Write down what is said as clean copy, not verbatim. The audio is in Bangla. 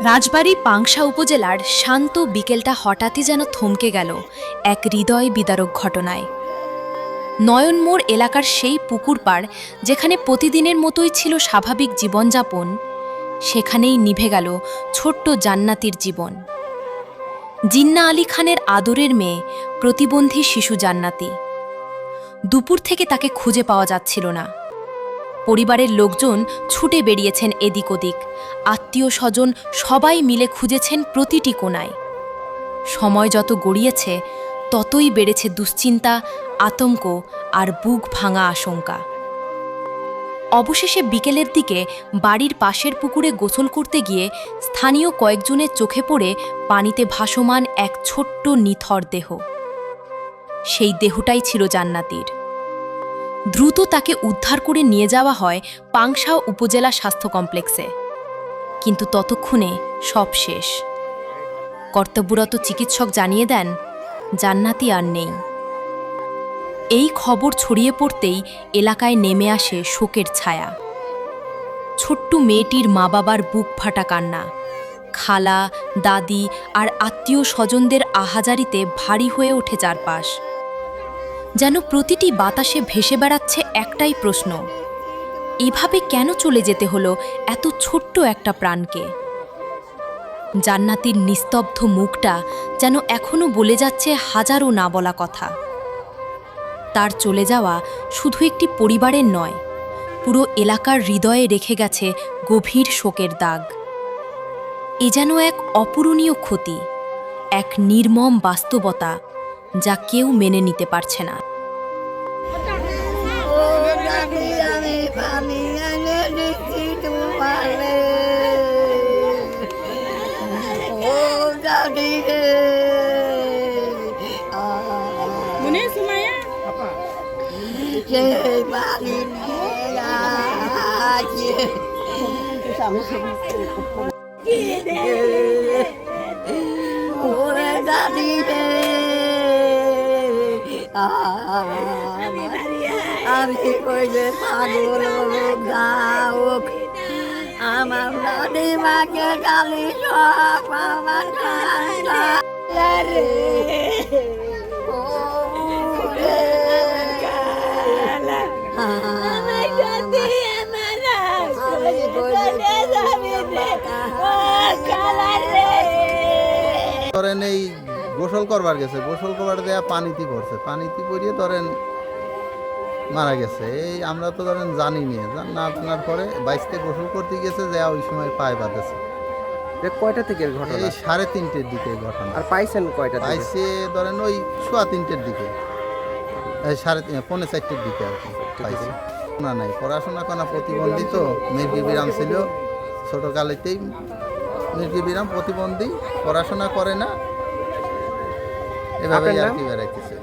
রাজবাড়ী পাংশা উপজেলার শান্ত বিকেলটা হঠাৎই যেন থমকে গেল এক হৃদয় বিদারক ঘটনায়। নয়নমোড় এলাকার সেই পুকুর পাড়, যেখানে প্রতিদিনের মতোই ছিল স্বাভাবিক জীবনযাপন, সেখানেই নিভে গেল ছোট্ট জান্নাতির জীবন। জিন্না আলী খানের আদরের মেয়ে, প্রতিবন্ধী শিশু জান্নাতি। দুপুর থেকে তাকে খুঁজে পাওয়া যাচ্ছিল না। পরিবারের লোকজন ছুটে বেরিয়েছেন এদিক ওদিক, আত্মীয় স্বজন সবাই মিলে খুঁজেছেন প্রতিটি কোণায়। সময় যত গড়িয়েছে ততই বেড়েছে দুশ্চিন্তা, আতঙ্ক আর বুক ভাঙা আশঙ্কা। অবশেষে বিকেলের দিকে বাড়ির পাশের পুকুরে গোসল করতে গিয়ে স্থানীয় কয়েকজনের চোখে পড়ে পানিতে ভাসমান এক ছোট্ট নিথর দেহ। সেই দেহটাই ছিল জান্নাতির। দ্রুত তাকে উদ্ধার করে নিয়ে যাওয়া হয় পাংশা উপজেলা স্বাস্থ্য কমপ্লেক্সে, কিন্তু ততক্ষণে সব শেষ। কর্তব্যরত চিকিৎসক জানিয়ে দেন, জান্নাতি আর নেই। এই খবর ছড়িয়ে পড়তেই এলাকায় নেমে আসে শোকের ছায়া। ছোট্ট মেয়েটির মা বাবার বুক ফাটা কান্না, খালা, দাদি আর আত্মীয় স্বজনদের আহাজারিতে ভারী হয়ে ওঠে চারপাশ। যেন প্রতিটি বাতাসে ভেসে বেড়াচ্ছে একটাই প্রশ্ন, এভাবে কেন চলে যেতে হলো এত ছোট্ট একটা প্রাণকে? জান্নাতির নিস্তব্ধ মুখটা যেন এখনো বলে যাচ্ছে হাজারো না বলা কথা। তার চলে যাওয়া শুধু একটি পরিবারের নয়, পুরো এলাকার হৃদয়ে রেখে গেছে গভীর শোকের দাগ। এ যেন এক অপূরণীয় ক্ষতি, এক নির্মম বাস্তবতা যা কেউ মেনে নিতে পারছে না। আমি কইলে পাগল গাওক, আমার দাদি মাকে গালি সব আমার ধরেন এই গোসল করবার গেছে, গোসল করবার দেয়া পানিতে পড়ছে, পানিতে পড়িয়ে ধরেন মারা গেছে। এই আমরা তো ধরেন জানি না, না জানার পরে বাইশতে গোসল করতে গেছে, যা ওই সময় পায়ে বাঁধেছে। কয়টা থেকে ঘটনা? এই 3:30-র দিকে ঘটনা। আর পাইছেন কয়টা? পাইছে ধরেন ওই 3:15-র দিকে, 3:45-4-র দিকে আর কি পাইছে। না নাই পড়াশোনা করা, প্রতিবন্ধী তো, মির্গি বিরাম ছিল ছোটকালেতেই, মির্গি বিরাম প্রতিবন্ধী, পড়াশোনা করে না, এভাবেই আর কি বেড়াইতেছে।